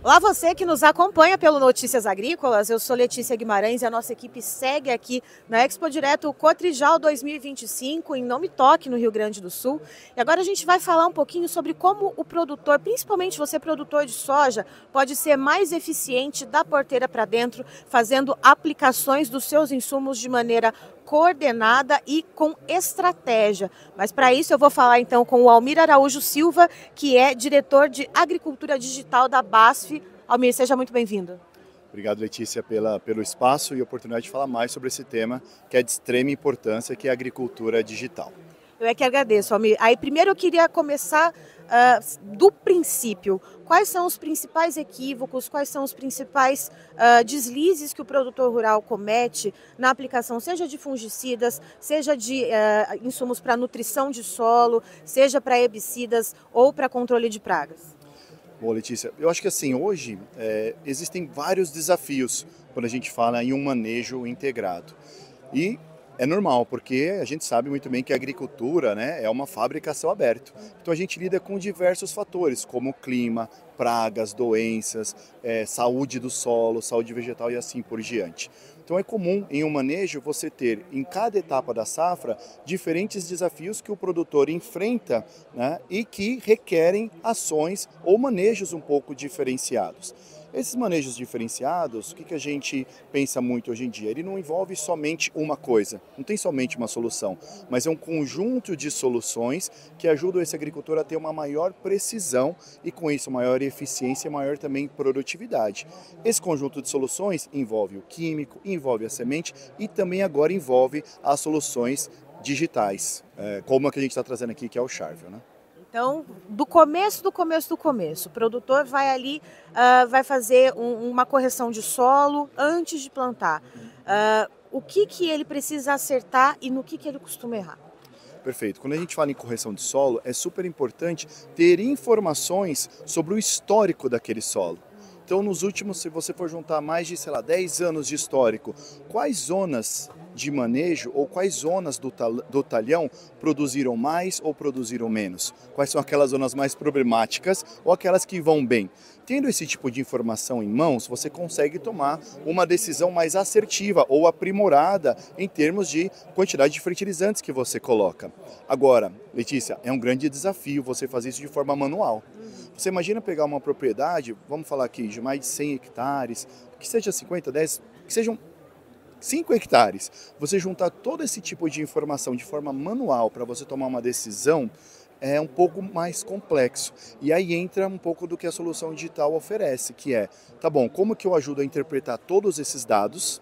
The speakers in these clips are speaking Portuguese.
Olá, você que nos acompanha pelo Notícias Agrícolas, eu sou Letícia Guimarães e a nossa equipe segue aqui na Expo Direto Cotrijal 2025 em Nome Toque, no Rio Grande do Sul. E agora a gente vai falar um pouquinho sobre como o produtor, principalmente você produtor de soja, pode ser mais eficiente da porteira para dentro, fazendo aplicações dos seus insumos de maneira coordenada e com estratégia. Mas para isso eu vou falar então com o Almir Araújo Silva, que é diretor de Agricultura Digital da BASF. Almir, seja muito bem-vindo. Obrigado, Letícia, pelo espaço e oportunidade de falar mais sobre esse tema que é de extrema importância, que é a agricultura digital. Eu é que agradeço, Almir. Aí primeiro eu queria começar do princípio. Quais são os principais equívocos, quais são os principais deslizes que o produtor rural comete na aplicação, seja de fungicidas, seja de insumos para nutrição de solo, seja para herbicidas ou para controle de pragas? Bom, Letícia, eu acho que assim, hoje existem vários desafios quando a gente fala em um manejo integrado. E é normal, porque a gente sabe muito bem que a agricultura, né, é uma fábrica a céu aberto. Então a gente lida com diversos fatores, como clima, pragas, doenças, saúde do solo, saúde vegetal e assim por diante. Então é comum em um manejo você ter em cada etapa da safra diferentes desafios que o produtor enfrenta, né, e que requerem ações ou manejos um pouco diferenciados. Esses manejos diferenciados, o que a gente pensa muito hoje em dia? Ele não envolve somente uma coisa, não tem somente uma solução, mas é um conjunto de soluções que ajudam esse agricultor a ter uma maior precisão e com isso maior eficiência e maior também produtividade. Esse conjunto de soluções envolve o químico, envolve a semente e também agora envolve as soluções digitais, como a que a gente está trazendo aqui, que é o Charvel, né? Então, do começo, o produtor vai ali, vai fazer uma correção de solo antes de plantar. O que ele precisa acertar e no que ele costuma errar? Perfeito. Quando a gente fala em correção de solo, é super importante ter informações sobre o histórico daquele solo. Então, nos últimos, se você for juntar mais de, 10 anos de histórico, quais zonas de manejo ou quais zonas do talhão produziram mais ou produziram menos? Quais são aquelas zonas mais problemáticas ou aquelas que vão bem? Tendo esse tipo de informação em mãos, você consegue tomar uma decisão mais assertiva ou aprimorada em termos de quantidade de fertilizantes que você coloca. Agora, Letícia, é um grande desafio você fazer isso de forma manual. Você imagina pegar uma propriedade, vamos falar aqui, de mais de 100 hectares, que seja 50, 10, que sejam 5 hectares. Você juntar todo esse tipo de informação de forma manual para você tomar uma decisão é um pouco mais complexo. E aí entra um pouco do que a solução digital oferece, que é, tá bom, como que eu ajudo a interpretar todos esses dados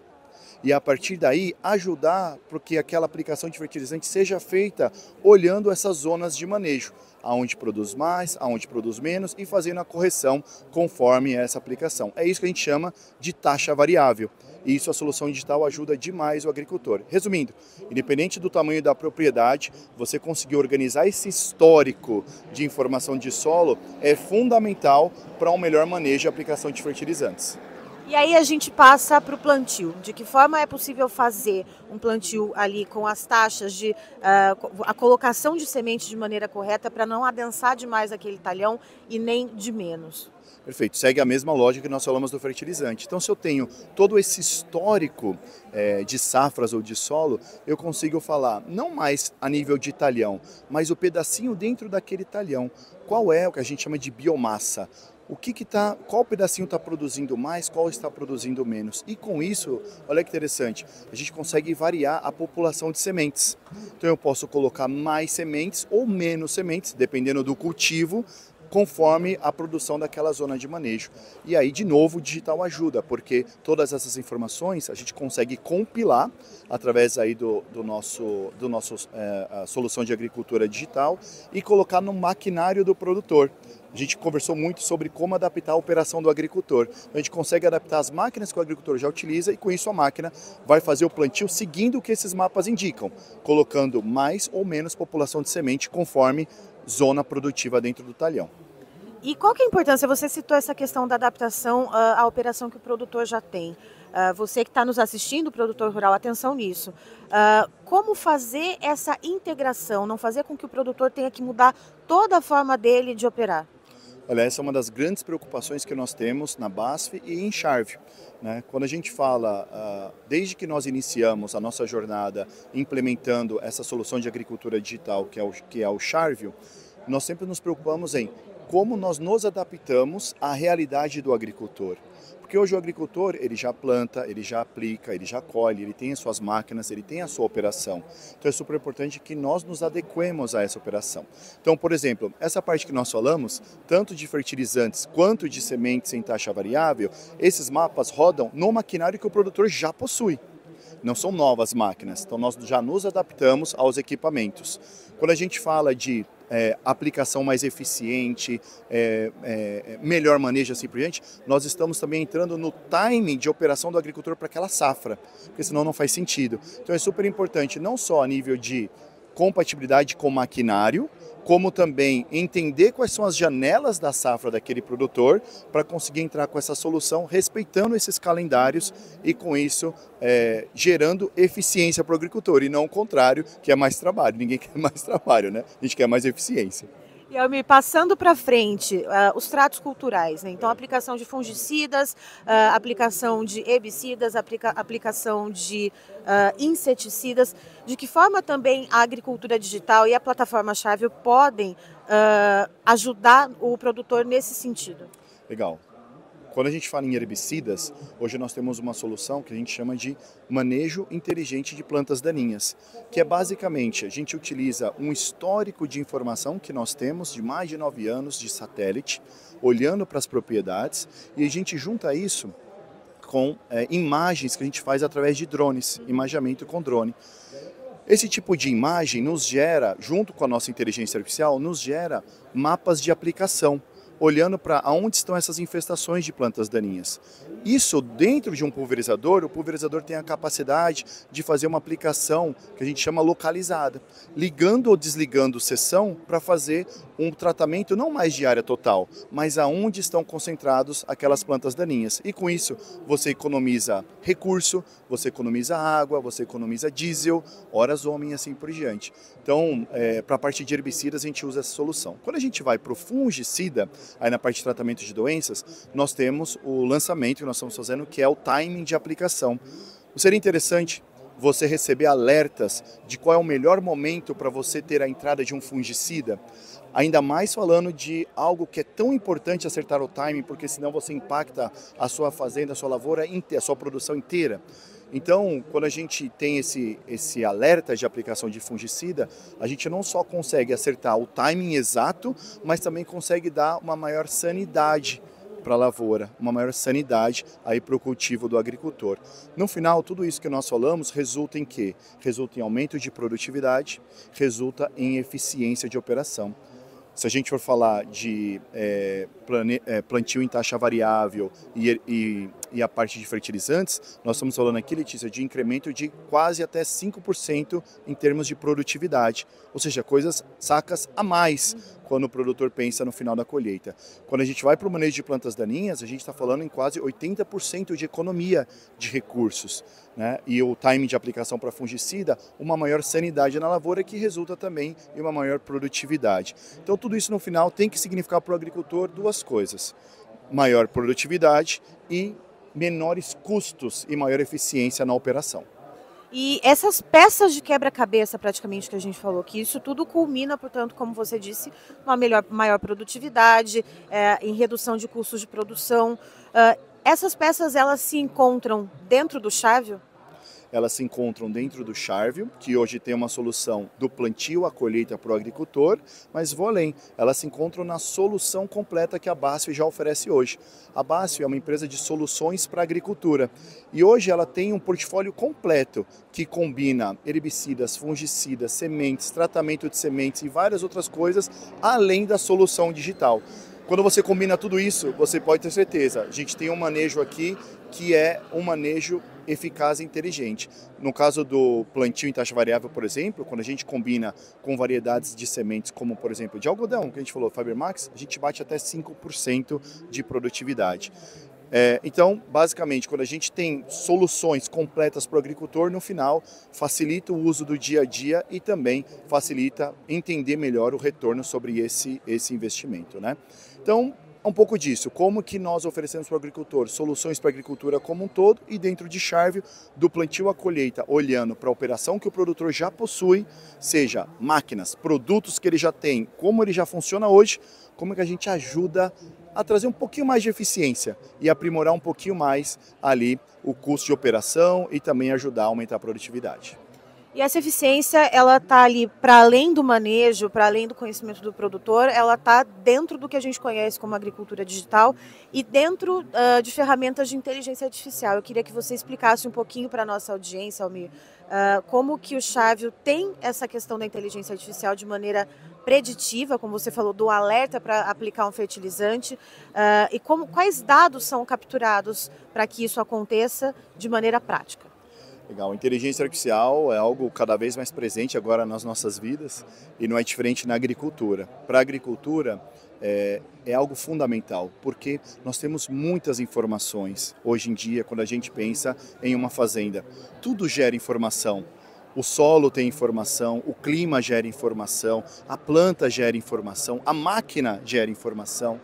e a partir daí ajudar para que aquela aplicação de fertilizante seja feita olhando essas zonas de manejo, aonde produz mais, aonde produz menos e fazendo a correção conforme essa aplicação. É isso que a gente chama de taxa variável. E isso a solução digital ajuda demais o agricultor. Resumindo, independente do tamanho da propriedade, você conseguir organizar esse histórico de informação de solo é fundamental para um melhor manejo e aplicação de fertilizantes. E aí a gente passa para o plantio. De que forma é possível fazer um plantio ali com as taxas de a colocação de semente de maneira correta para não adensar demais aquele talhão e nem de menos? Perfeito, segue a mesma lógica que nós falamos do fertilizante. Então, se eu tenho todo esse histórico de safras ou de solo, eu consigo falar não mais a nível de talhão, mas o pedacinho dentro daquele talhão. Qual é o que a gente chama de biomassa? Qual pedacinho está produzindo mais, qual está produzindo menos. E com isso, olha que interessante, a gente consegue variar a população de sementes. Então eu posso colocar mais sementes ou menos sementes, dependendo do cultivo, conforme a produção daquela zona de manejo. E aí, de novo, o digital ajuda, porque todas essas informações a gente consegue compilar através aí do nosso solução de agricultura digital e colocar no maquinário do produtor. A gente conversou muito sobre como adaptar a operação do agricultor. A gente consegue adaptar as máquinas que o agricultor já utiliza e com isso a máquina vai fazer o plantio seguindo o que esses mapas indicam, colocando mais ou menos população de semente conforme zona produtiva dentro do talhão. E qual que é a importância? Você citou essa questão da adaptação à operação que o produtor já tem. Você que está nos assistindo, produtor rural, atenção nisso. Como fazer essa integração, não fazer com que o produtor tenha que mudar toda a forma dele de operar? Olha, essa é uma das grandes preocupações que nós temos na BASF e em Charvio, né? Quando a gente fala, desde que nós iniciamos a nossa jornada implementando essa solução de agricultura digital que é o Charvio, nós sempre nos preocupamos em como nós nos adaptamos à realidade do agricultor. Porque hoje o agricultor, ele já planta, ele já aplica, ele já colhe, ele tem as suas máquinas, ele tem a sua operação. Então é super importante que nós nos adequemos a essa operação. Então, por exemplo, essa parte que nós falamos, tanto de fertilizantes quanto de sementes em taxa variável, esses mapas rodam no maquinário que o produtor já possui. Não são novas máquinas, então nós já nos adaptamos aos equipamentos. Quando a gente fala de aplicação mais eficiente, melhor manejo assim por diante, nós estamos também entrando no timing de operação do agricultor para aquela safra, porque senão não faz sentido. Então é super importante, não só a nível de compatibilidade com o maquinário, como também entender quais são as janelas da safra daquele produtor para conseguir entrar com essa solução, respeitando esses calendários e com isso gerando eficiência para o agricultor e não o contrário, que é mais trabalho. Ninguém quer mais trabalho, né? A gente quer mais eficiência. E Almir, passando para frente, os tratos culturais, né? Então, aplicação de fungicidas, aplicação de herbicidas, aplicação de inseticidas, de que forma também a agricultura digital e a plataforma-chave podem ajudar o produtor nesse sentido? Legal. Quando a gente fala em herbicidas, hoje nós temos uma solução que a gente chama de manejo inteligente de plantas daninhas, que é basicamente, a gente utiliza um histórico de informação que nós temos de mais de 9 anos de satélite, olhando para as propriedades, e a gente junta isso com imagens que a gente faz através de drones, imageamento com drone. Esse tipo de imagem nos gera, junto com a nossa inteligência artificial, nos gera mapas de aplicação, olhando para onde estão essas infestações de plantas daninhas. Isso dentro de um pulverizador, o pulverizador tem a capacidade de fazer uma aplicação que a gente chama localizada, ligando ou desligando seção para fazer um tratamento não mais de área total, mas aonde estão concentrados aquelas plantas daninhas. E com isso você economiza recurso, você economiza água, você economiza diesel, horas homem e assim por diante. Então, para a parte de herbicidas a gente usa essa solução. Quando a gente vai para o fungicida, aí na parte de tratamento de doenças, nós temos o lançamento que nós estamos fazendo, que é o timing de aplicação. Seria interessante você receber alertas de qual é o melhor momento para você ter a entrada de um fungicida, ainda mais falando de algo que é tão importante acertar o timing, porque senão você impacta a sua fazenda, a sua lavoura, a sua produção inteira. Então, quando a gente tem esse alerta de aplicação de fungicida, a gente não só consegue acertar o timing exato, mas também consegue dar uma maior sanidade para a lavoura, uma maior sanidade aí para o cultivo do agricultor. No final, tudo isso que nós falamos resulta em quê? Resulta em aumento de produtividade, resulta em eficiência de operação. Se a gente for falar de plantio em taxa variável e a parte de fertilizantes, nós estamos falando aqui, Letícia, de incremento de quase até 5% em termos de produtividade, ou seja, sacas a mais quando o produtor pensa no final da colheita. Quando a gente vai para o manejo de plantas daninhas, a gente está falando em quase 80% de economia de recursos, né? E o timing de aplicação para fungicida, uma maior sanidade na lavoura que resulta também em uma maior produtividade. Então tudo isso no final tem que significar para o agricultor duas coisas: maior produtividade e menores custos e maior eficiência na operação. E essas peças de quebra-cabeça, praticamente, que a gente falou, que isso tudo culmina, portanto, como você disse, numa maior produtividade, em redução de custos de produção. Essas peças, elas se encontram dentro do Charvio? Elas se encontram dentro do Charvio, que hoje tem uma solução do plantio à colheita para o agricultor, mas vou além, elas se encontram na solução completa que a BASF já oferece hoje. A BASF é uma empresa de soluções para a agricultura e hoje ela tem um portfólio completo que combina herbicidas, fungicidas, sementes, tratamento de sementes e várias outras coisas, além da solução digital. Quando você combina tudo isso, você pode ter certeza, a gente tem um manejo aqui que é um manejo eficaz e inteligente. No caso do plantio em taxa variável, por exemplo, quando a gente combina com variedades de sementes, como por exemplo de algodão, que a gente falou, Fibermax, a gente bate até 5% de produtividade. Então, basicamente, quando a gente tem soluções completas para o agricultor, no final facilita o uso do dia a dia e também facilita entender melhor o retorno sobre esse investimento, né? Então, um pouco disso, como que nós oferecemos para o agricultor soluções para a agricultura como um todo e dentro de Charvio, do plantio à colheita, olhando para a operação que o produtor já possui, seja máquinas, produtos que ele já tem, como ele já funciona hoje, como que a gente ajuda a trazer um pouquinho mais de eficiência e aprimorar um pouquinho mais ali o custo de operação e também ajudar a aumentar a produtividade. E essa eficiência, ela está ali para além do manejo, para além do conhecimento do produtor, ela está dentro do que a gente conhece como agricultura digital e dentro de ferramentas de inteligência artificial. Eu queria que você explicasse um pouquinho para a nossa audiência, Almir, como que o Charvio tem essa questão da inteligência artificial de maneira preditiva, como você falou, do alerta para aplicar um fertilizante, e quais dados são capturados para que isso aconteça de maneira prática. Legal, a inteligência artificial é algo cada vez mais presente agora nas nossas vidas e não é diferente na agricultura. Para a agricultura é algo fundamental, porque nós temos muitas informações hoje em dia quando a gente pensa em uma fazenda. Tudo gera informação. O solo tem informação, o clima gera informação, a planta gera informação, a máquina gera informação.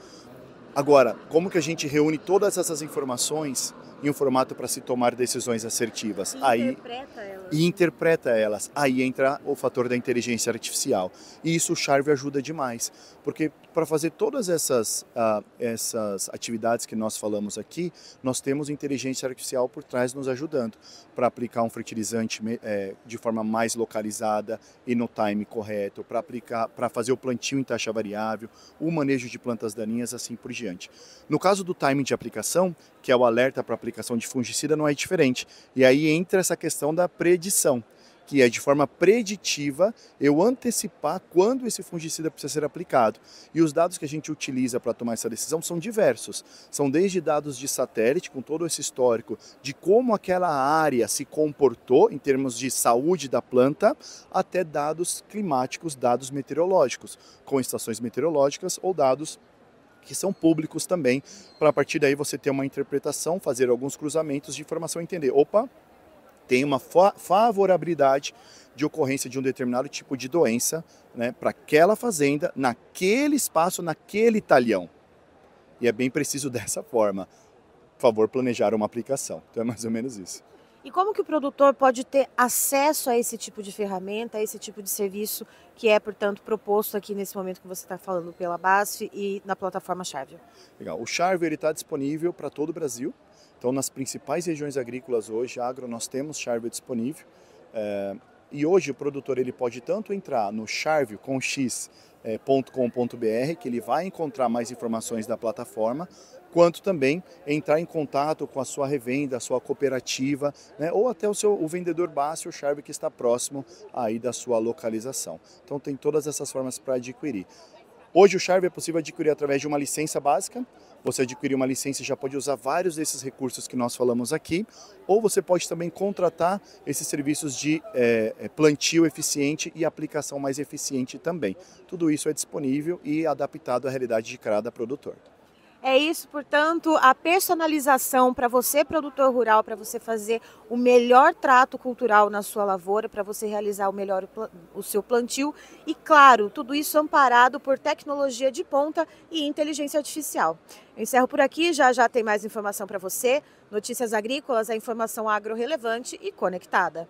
Agora, como que a gente reúne todas essas informações em um formato para se tomar decisões assertivas? E interpreta elas. Aí entra o fator da inteligência artificial. E isso o Charvio ajuda demais, porque para fazer todas essas atividades que nós falamos aqui, nós temos inteligência artificial por trás nos ajudando para aplicar um fertilizante de forma mais localizada e no time correto, para fazer o plantio em taxa variável, o manejo de plantas daninhas, assim por diante. No caso do timing de aplicação, que é o alerta para aplicação de fungicida, não é diferente. E aí entra essa questão da predição, que é de forma preditiva eu antecipar quando esse fungicida precisa ser aplicado. E os dados que a gente utiliza para tomar essa decisão são diversos. São desde dados de satélite, com todo esse histórico de como aquela área se comportou em termos de saúde da planta, até dados climáticos, dados meteorológicos, com estações meteorológicas ou dados que são públicos também, para a partir daí você ter uma interpretação, fazer alguns cruzamentos de informação e entender, opa, tem uma favorabilidade de ocorrência de um determinado tipo de doença, né, para aquela fazenda, naquele espaço, naquele talhão. E é bem preciso dessa forma. Por favor, planejar uma aplicação. Então é mais ou menos isso. E como que o produtor pode ter acesso a esse tipo de ferramenta, a esse tipo de serviço que é, portanto, proposto aqui nesse momento que você está falando pela BASF e na plataforma Charvio? Legal. O Charvio está disponível para todo o Brasil. Então, nas principais regiões agrícolas hoje, agro, nós temos Charvio disponível. E hoje o produtor ele pode tanto entrar no charvio.com.br, que ele vai encontrar mais informações da plataforma, quanto também entrar em contato com a sua revenda, a sua cooperativa, né, ou até o vendedor BASF, o Charvio, que está próximo aí da sua localização. Então tem todas essas formas para adquirir. Hoje o Charvio é possível adquirir através de uma licença básica. Você adquirir uma licença e já pode usar vários desses recursos que nós falamos aqui, ou você pode também contratar esses serviços de plantio eficiente e aplicação mais eficiente também. Tudo isso é disponível e adaptado à realidade de cada produtor. É isso, portanto, a personalização para você, produtor rural, para você fazer o melhor trato cultural na sua lavoura, para você realizar o seu plantio e, claro, tudo isso amparado por tecnologia de ponta e inteligência artificial. Eu encerro por aqui, já tem mais informação para você. Notícias Agrícolas, a informação agro relevante e conectada.